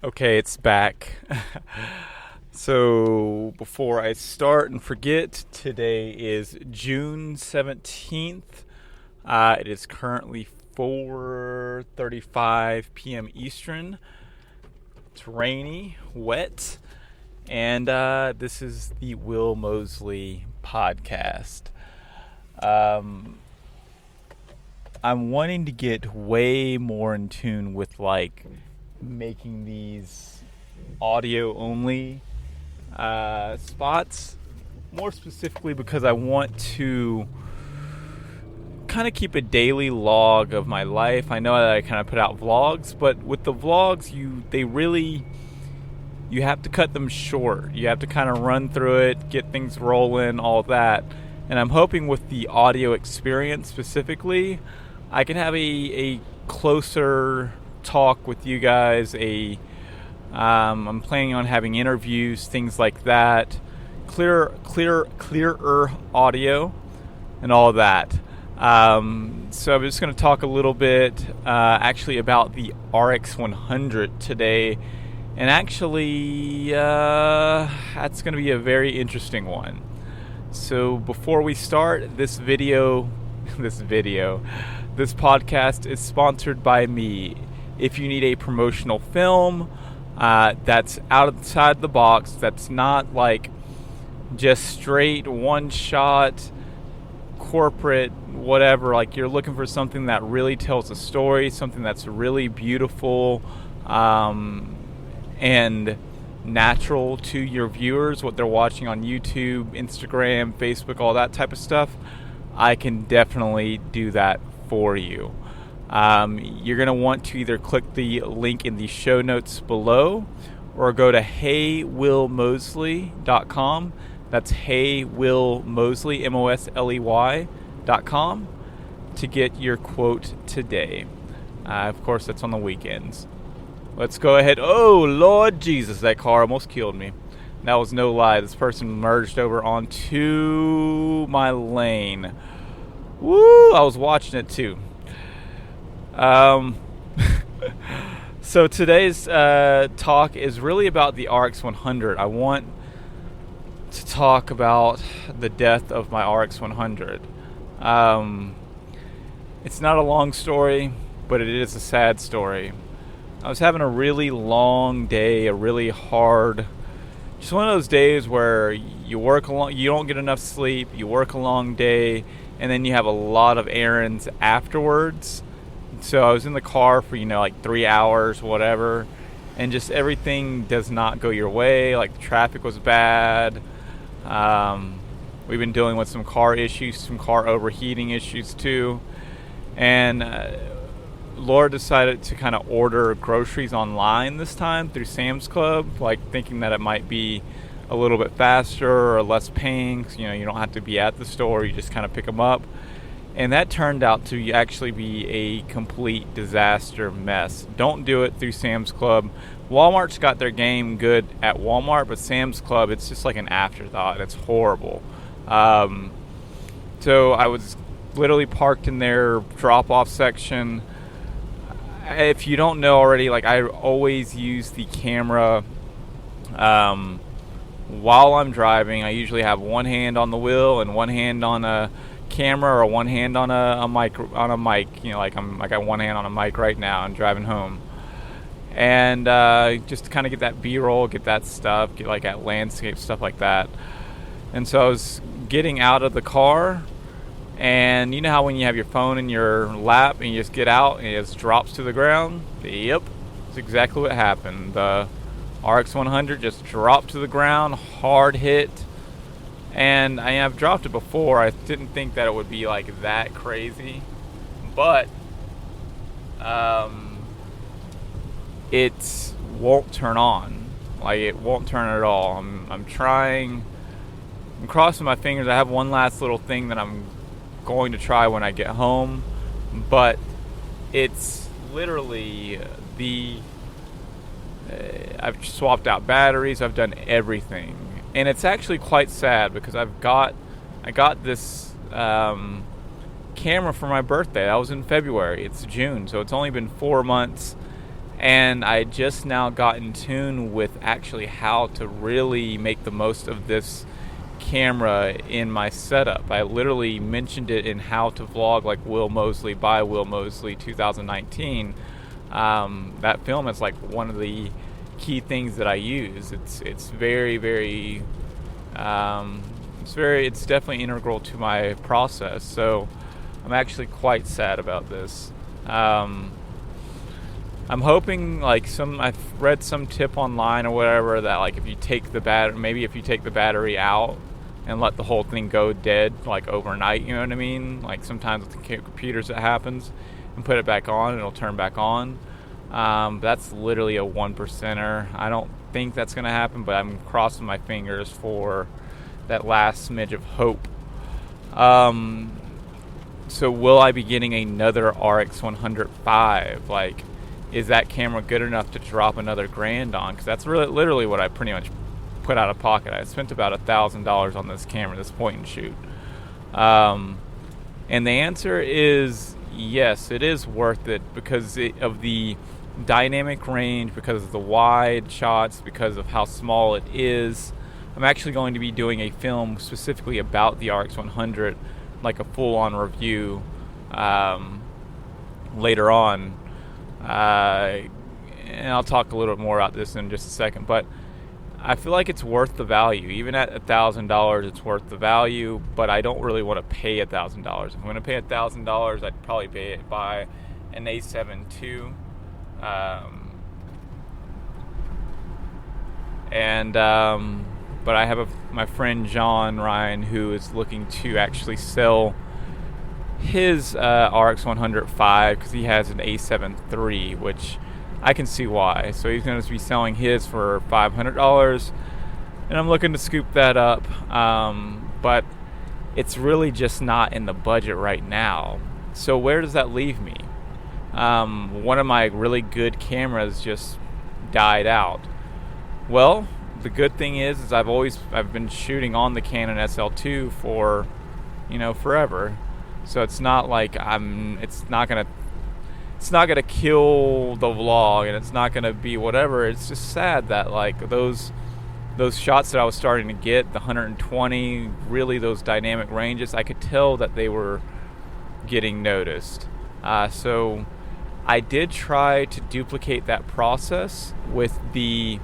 Okay, it's back. So before I start and forget, today is June 17th. It is currently 4:35 p.m. Eastern. It's rainy, wet, and this is the Will Mosley podcast. I'm wanting to get way more in tune with making these audio only spots, more specifically because I want to kind of keep a daily log of my life. I know that I kind of put out vlogs, but with the vlogs, you have to cut them short. You have to kind of run through it, get things rolling, all that. And I'm hoping with the audio experience specifically, I can have a closer talk with you guys. I'm planning on having interviews, things like that, clearer audio, and all of that. So I'm just going to talk a little bit, actually, about the RX100 today, and actually, that's going to be a very interesting one. So before we start this podcast is sponsored by me. If you need a promotional film that's outside the box, that's not like just straight one shot corporate whatever, like you're looking for something that really tells a story, something that's really beautiful and natural to your viewers, what they're watching on YouTube, Instagram, Facebook, all that type of stuff, I can definitely do that for you. You're going to want to either click the link in the show notes below or go to heywillmosley.com. That's heywillmosley, Mosley.com, to get your quote today. Of course, that's on the weekends. Let's go ahead. Oh, Lord Jesus, that car almost killed me. That was no lie. This person merged over onto my lane. Woo! I was watching it too. So today's talk is really about the RX100. I want to talk about the death of my RX100. It's not a long story, but it is a sad story. I was having a really long day, a really hard, just one of those days where you don't get enough sleep, you work a long day, and then you have a lot of errands afterwards. So I was in the car for 3 hours, whatever, and just everything does not go your way. Like, the traffic was bad. We've been dealing with some car issues, some car overheating issues too, and Laura decided to kind of order groceries online this time through Sam's Club, thinking that it might be a little bit faster or less paying. You don't have to be at the store, you just kind of pick them up. And that turned out to actually be a complete disaster mess. Don't do it through Sam's Club. Walmart's got their game good at Walmart, but Sam's Club, it's just like an afterthought. It's horrible. So I was literally parked in their drop-off section. If you don't know already, I always use the camera while I'm driving. I usually have one hand on the wheel and one hand on a camera, or one hand on a mic. I got one hand on a mic right now. I'm driving home, and just to kind of get that B-roll, get that stuff, get that landscape stuff like that. And so I was getting out of the car. And you know how when you have your phone in your lap and you just get out and it just drops to the ground? Yep, that's exactly what happened. The RX100 just dropped to the ground, hard hit. And I've dropped it before. I didn't think that it would be that crazy. But it won't turn on. It won't turn at all. I'm trying. I'm crossing my fingers. I have one last little thing that I'm going to try when I get home, but it's literally I've swapped out batteries, I've done everything, and it's actually quite sad because I got this camera for my birthday. That was in February. It's June, so it's only been 4 months, And I just now got in tune with actually how to really make the most of this camera in my setup. I literally mentioned it in How to Vlog Like Will Mosley by Will Mosley 2019. That film is like one of the key things that I use. It's very, very it's definitely integral to my process. So I'm actually quite sad about this. I'm hoping I've read some tip online or whatever that like if you take the battery out and let the whole thing go dead like overnight, you know what I mean? Like sometimes with the computers it happens, and put it back on and it'll turn back on. That's literally a 1%er. I don't think that's going to happen, but I'm crossing my fingers for that last smidge of hope. So will I be getting another RX100V? Like, is that camera good enough to drop another $1,000 on? Because that's literally what I pretty much put out of pocket. I spent about $1,000 on this camera, this point and shoot. And the answer is yes, it is worth it because of the dynamic range, because of the wide shots, because of how small it is. I'm actually going to be doing a film specifically about the RX100, like a full-on review later on. And I'll talk a little bit more about this in just a second, but I feel like it's worth the value. Even at $1,000, it's worth the value, but I don't really want to pay $1,000. If I'm going to pay $1,000, I'd probably buy an A7 II. But I have my friend John Ryan who is looking to actually sell his RX100V because he has an A7 III, which I can see why. So he's going to be selling his for $500, and I'm looking to scoop that up. But it's really just not in the budget right now. So where does that leave me? One of my really good cameras just died out. Well, the good thing is I've been shooting on the Canon SL2 for, forever. So it's not like it's not gonna kill the vlog, and it's not gonna be whatever. It's just sad that like those shots that I was starting to get, the 120, really those dynamic ranges, I could tell that they were getting noticed. So I did try to duplicate that process with the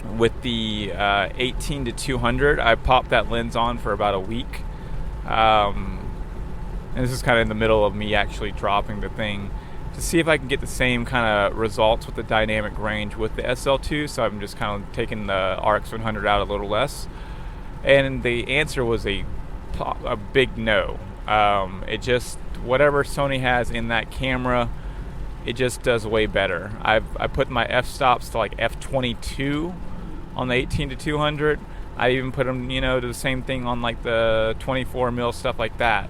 18-200. I popped that lens on for about a week. And this is kind of in the middle of me actually dropping the thing to see if I can get the same kind of results with the dynamic range with the SL2. So I'm just kind of taking the RX100 out a little less. And the answer was a big no. It just, whatever Sony has in that camera, it just does way better. I put my f-stops to like f22 on the 18-200. I even put them, to the same thing on like the 24mm, stuff like that.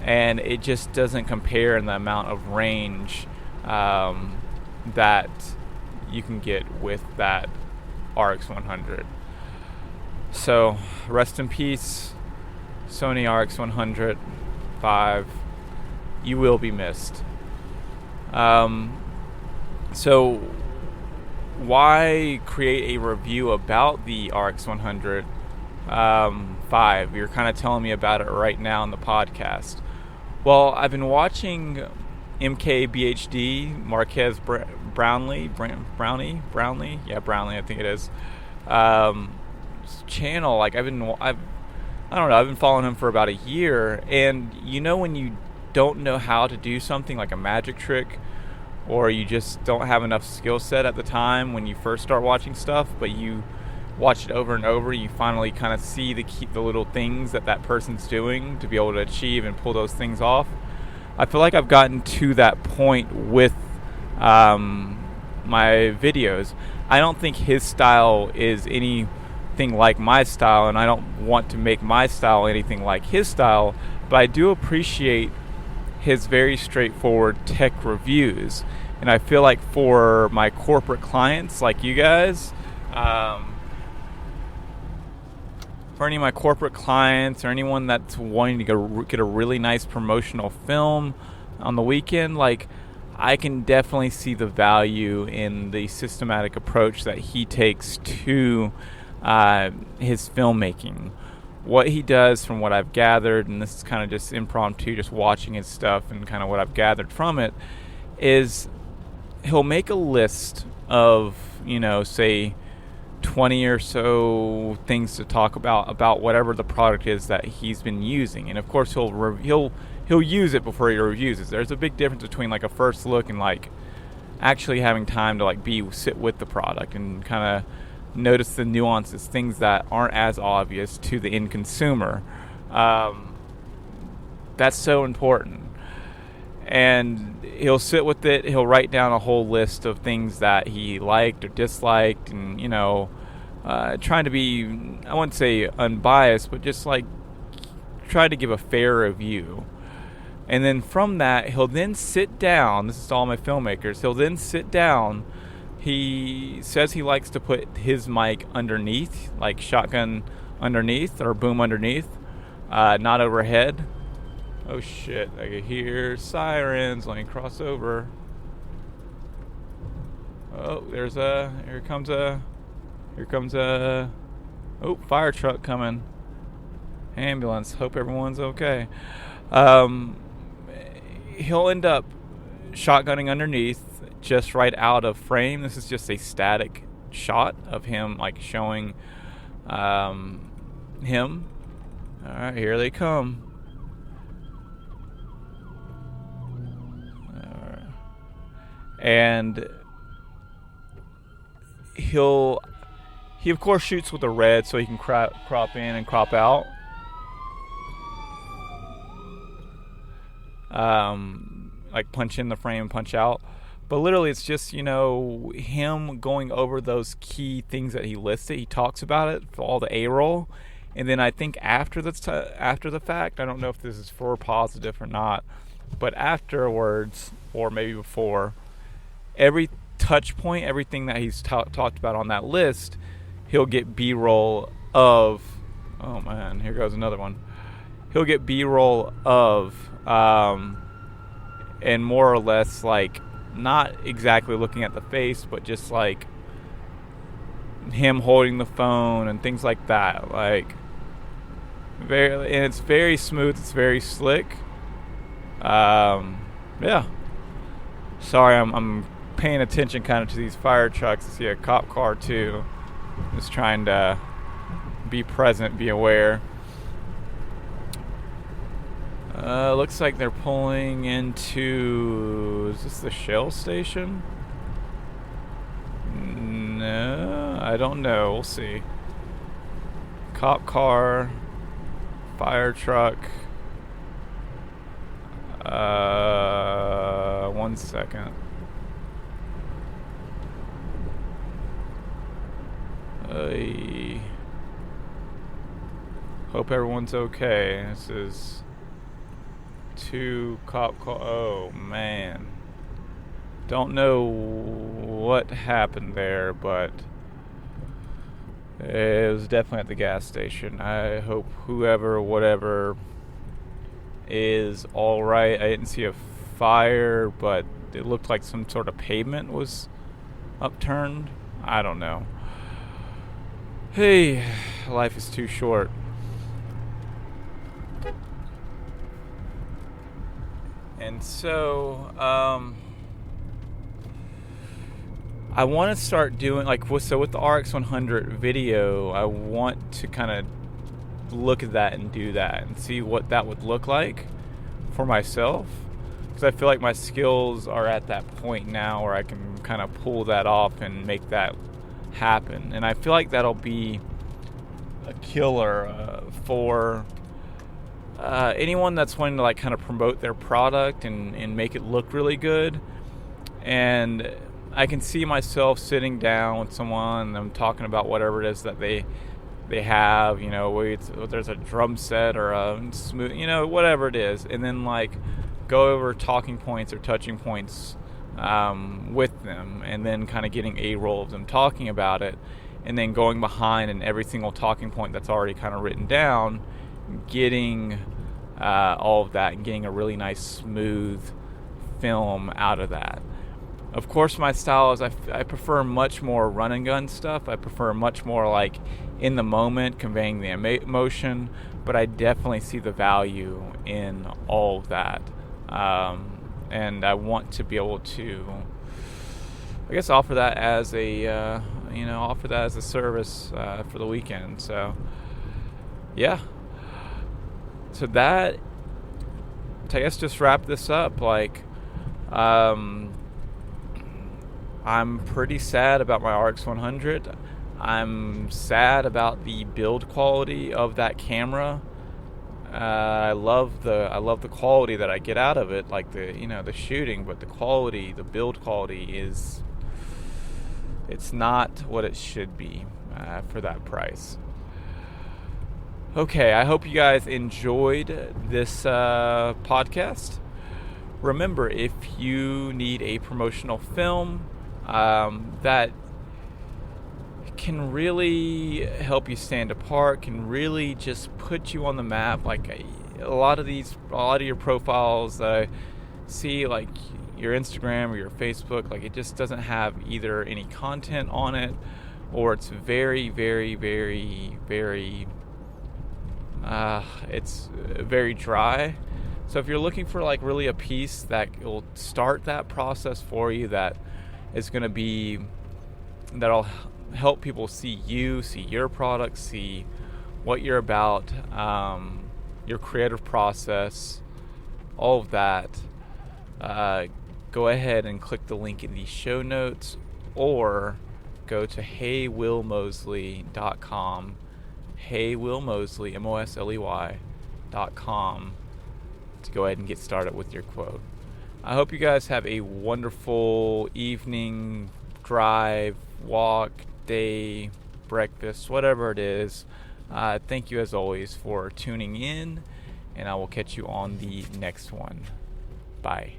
And it just doesn't compare in the amount of range that you can get with that RX100. So, rest in peace, Sony RX100V. You will be missed. So, why create a review about the RX100 5? You're kind of telling me about it right now in the podcast. Well, I've been watching MKBHD, Marquez Brownlee, yeah, Brownlee, I think it is. Channel, like I've been following him for about a year, and when you don't know how to do something like a magic trick, or you just don't have enough skill set at the time when you first start watching stuff, but you watch it over and over, you finally kind of see the little things that person's doing to be able to achieve and pull those things off. I feel like I've gotten to that point with my videos. I don't think his style is anything like my style, and I don't want to make my style anything like his style, but I do appreciate his very straightforward tech reviews. And I feel like for my corporate clients like you guys, for any of my corporate clients or anyone that's wanting to get a really nice promotional film on the weekend, like I can definitely see the value in the systematic approach that he takes to his filmmaking. What he does, from what I've gathered, and this is kind of just impromptu, just watching his stuff and kind of what I've gathered from it, is he'll make a list of, say 20 or so things to talk about whatever the product is that he's been using. And of course he'll use it before he reviews it. There's a big difference between like a first look and like actually having time to like sit with the product and kind of notice the nuances, things that aren't as obvious to the end consumer. That's so important. And he'll sit with it. He'll write down a whole list of things that he liked or disliked, and trying to be, I wouldn't say unbiased, but just like try to give a fair review. And then from that, he'll then sit down. This is all my filmmakers. He'll then sit down. He says he likes to put his mic underneath, like shotgun underneath or boom underneath, not overhead. Oh shit, I can hear sirens. Let me cross over. Oh, here comes a fire truck coming. Ambulance. Hope everyone's okay. He'll end up shotgunning underneath, just right out of frame. This is just a static shot of him, like showing him. All right, here they come. And he of course shoots with a red so he can crop in and crop out. Like punch in the frame, punch out. But literally it's just, him going over those key things that he listed. He talks about it for all the A-roll. And then I think after the fact, I don't know if this is for positive or not, but afterwards, or maybe before, every touch point, everything that he's talked about on that list, he'll get B-roll of, oh man, here goes another one. He'll get B-roll of, and more or less like, not exactly looking at the face, but just like him holding the phone and things like that. Like, and it's very smooth, it's very slick. Yeah. Sorry, I'm paying attention kind of to these fire trucks. I see a cop car too. Just trying to be present, be aware. Looks like they're pulling into... Is this the Shell station? No, I don't know. We'll see. Cop car, fire truck. 1 second. Hope everyone's okay. This is 2 cop car. Oh man, don't know what happened there, but it was definitely at the gas station. I hope whoever, whatever, is all right. I didn't see a fire, but it looked like some sort of pavement was upturned. I don't know. Hey, life is too short. And so, I want to start doing, like, with the RX100 video, I want to kind of look at that and do that and see what that would look like for myself. Because I feel like my skills are at that point now where I can kind of pull that off and make that happen. And I feel like that'll be a killer for anyone that's wanting to like kind of promote their product and make it look really good. And I can see myself sitting down with someone and I'm talking about whatever it is that they have, there's a drum set or a smooth, whatever it is, and then like go over talking points or touching points with them, and then kind of getting a roll of them talking about it, and then going behind and every single talking point that's already kind of written down, getting all of that and getting a really nice smooth film out of that. Of course, my style is I prefer much more run and gun stuff. I prefer much more like in the moment, conveying the emotion, but I definitely see the value in all of that. And I want to be able to, I guess, offer that as a service for the weekend. So yeah, so that, I guess, just wrap this up. Like, I'm pretty sad about my RX100. I'm sad about the build quality of that camera. I love the quality that I get out of it, like the shooting, but the quality, the build quality it's not what it should be for that price. Okay, I hope you guys enjoyed this podcast. Remember, if you need a promotional film that can really help you stand apart, can really just put you on the map, like a lot of your profiles that I see, like your Instagram or your Facebook, like it just doesn't have either any content on it, or it's very, very, very, very it's very dry. So if you're looking for like really a piece that will start that process for you, that'll help people see you, see your product, see what you're about, your creative process, all of that, go ahead and click the link in the show notes, or go to heywillmosley.com, heywillmosley, Mosley.com, to go ahead and get started with your quote. I hope you guys have a wonderful evening, drive, walk, day, breakfast, whatever it is. Thank you as always for tuning in, and I will catch you on the next one. Bye.